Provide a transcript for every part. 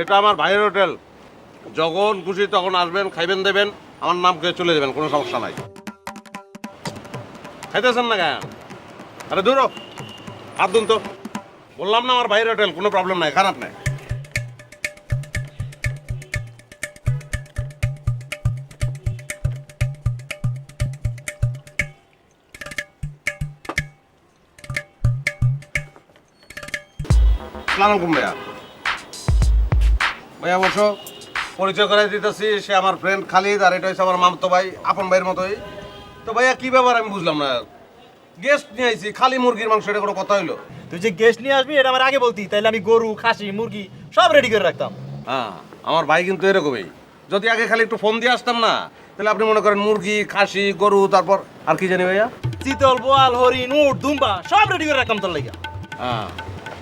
এটা আমার ভাইয়ের হোটেল। যখন খুশি তখন আসবেন, খাইবেন দেবেন, আমার নাম খেয়ে চলে যাবেন, কোনো সমস্যা নাই। খাইতেছেন না কেন? আরে দূর হ। হাত ধুন তো। বললাম না আমার ভাইয়ের হোটেল, কোনো প্রবলেম নাই, খারাপ নাই। আসসালামু আলাইকুম ভাইয়া। ভাইয়া বসো, পরিচয় করাই দিতেছি। সে আমার ফ্রেন্ড খালিদ, আর এটা হচ্ছে আমার মামতো ভাই, আপন ভাইয়ের মতোই। তো ভাইয়া কি ব্যাপার আমি বুঝলাম না। গেস্ট নিয়ে আইছি, খালি মুরগির মাংস, এটা কোনো কথা হইলো? তুই যে গেস্ট নিয়ে আসবি এটা আমার আগে বলতি, তাইলে আমি গরু খাসি মুরগি সব রেডি করে রাখতাম। হ্যাঁ, আমার ভাই কিন্তু এরকমই। যদি আগে খালি একটু ফোন দিয়ে আসতাম না, তাহলে আপনি মনে করেন মুরগি, খাসি, গরু, তারপর আর কি জানি ভাইয়া, চিতল বোয়াল হরিণ উট দুম্বা সব রেডি করে রাখতাম তোর লাগা। হ্যাঁ,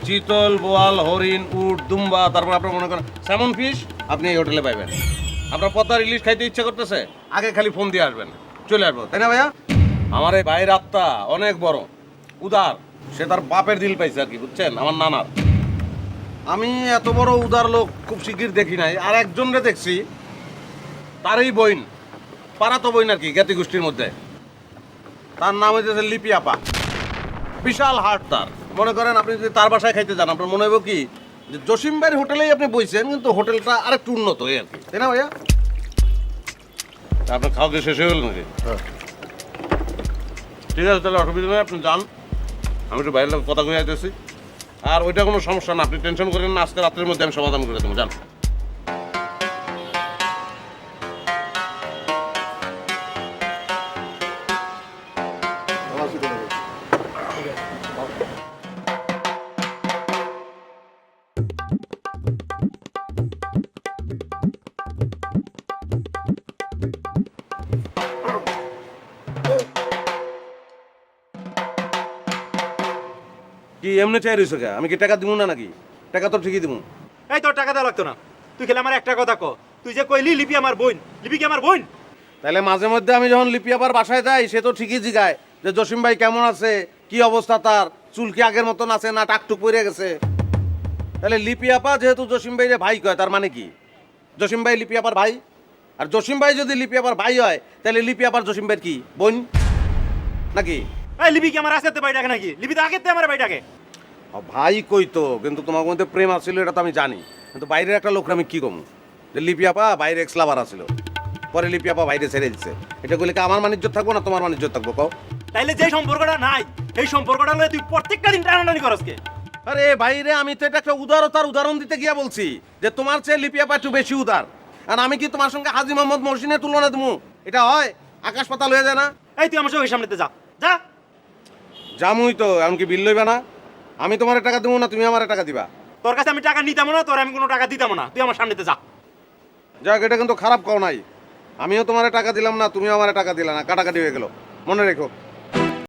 চিতল, বোয়াল, হরিণ, উট, দুম্বা, তারপর আপনার মনে করেন স্যামন ফিশ আপনি এই হোটেলে পাইবেন। আপনার পদ্মার ইলিশ খাইতে ইচ্ছা করতেছে, আগে খালি ফোন দিয়ে আসবেন, চলে আসবো, তাই না ভাইয়া? আমার এই ভাইয়ের আত্মা অনেক বড়, উদার। সে তার বাপের দিল পাইছে আর কি, বুঝছেন, আমার নানার। আমি এত বড় উদার লোক খুব শিগগির দেখি নাই। আর একজনরে দেখছি, তারই বইন, পাড়া তো বইন আর কি, জ্ঞাতি গোষ্ঠীর মধ্যে। তার নাম হইতেছে লিপি আপা। বিশাল হাট তার। মনে করেন আপনি যদি তার বাসায় খাইতে যান, আপনার মনে হবে কি যে জসিম ভাইয়ের হোটেলেই আপনি বইছেন, কিন্তু হোটেলটা আরেকটু উন্নত এই আর কি, তাই না ভাইয়া? আপনার খাওয়া শেষ হয়ে গেল নাকি? ঠিক আছে, তাহলে অসুবিধা নেই, আপনি যান। আমি একটু বাইরের লোক কথা কয়ে আইতেছি। আর ওইটা কোনো সমস্যা না, আপনি টেনশন করেন না, আজকে রাত্রের মধ্যে আমি সমাধান করে দেবো, যান। কি এমনি চাই রয়েছে কে? আমি কি টাকা দিব না নাকি? টাকা তো ঠিকই দিব। এই তোর টাকা দেওয়া লাগতো না, তুই খেলে আমার একটা কথা ক। তুই যে কইলি লিপি আমার বোন, লিপি কি আমার বোন? তাহলে মাঝে মধ্যে আমি যখন লিপি আপার বাসায় যাই, সে তো ঠিকই জিগায় যে জসিম ভাই কেমন আছে, কি অবস্থা তার, চুল কি আগের মতন আছে না টাকটুক পড়ে গেছে। তাহলে লিপি আপা যেহেতু জসিম ভাইরে ভাই কয়, তার মানে কি জসিম ভাই লিপি আপার ভাই? আর জসিম ভাই যদি লিপি আপার ভাই হয়, তাহলে লিপি আপার জসিম ভাইয়ের কি বোন নাকি? এই লিপি কি আমার আসতে বাড়ি ডাকে নাকি? লিপি তো আগের থেকে আমার বাড়ি ডাকে। ভাই কই তো, কিন্তু তোমার মধ্যে প্রেম আছিল এটা তো আমি জানি, কিন্তু বাইরের একটা লোক আমি কি কম যে লিপি আপা বাইরে এক্স লাভার আছিল, পরে লিপি আপা বাইরে ছেড়ে দিচ্ছে। এটা বলে কি আমার মানিজ্য থাকবো না তোমার মানিজ্য থাকবো কও? তাইলে যে সম্পর্কটা নাই এই সম্পর্কটা লয়ে তুই প্রত্যেকটা দিন টানাটানি করস কে? আরে বাইরে আমি তো এটা একটা উদারতার উদাহরণ দিতে গিয়া বলছি যে তোমার চেয়ে লিপি আপা একটু বেশি উদার। আর আমি কি তোমার সঙ্গে হাজী মোহাম্মদ মহসিনের তুলনা দেবো? এটা হয়? আকাশ পাতাল হয়ে যায় না? এই তুই আমার চোখের সামনেতে যা যা। জামুই তো, এমনকি বিল লইবে না? আমি তোমার টাকা দেবো না, তুমি আমার টাকা দিবা? তোর কাছে আমি টাকা নিতাম না, তোর আমি কোনো টাকা দিতাম না, তুই আমার সামনেতে যা। যাক, এটা কিন্তু খারাপ কও নাই। আমিও তোমার টাকা দিলাম না, তুমিও আমার টাকা দিলা না, কাটাকাটি হয়ে গেল, মনে রেখো।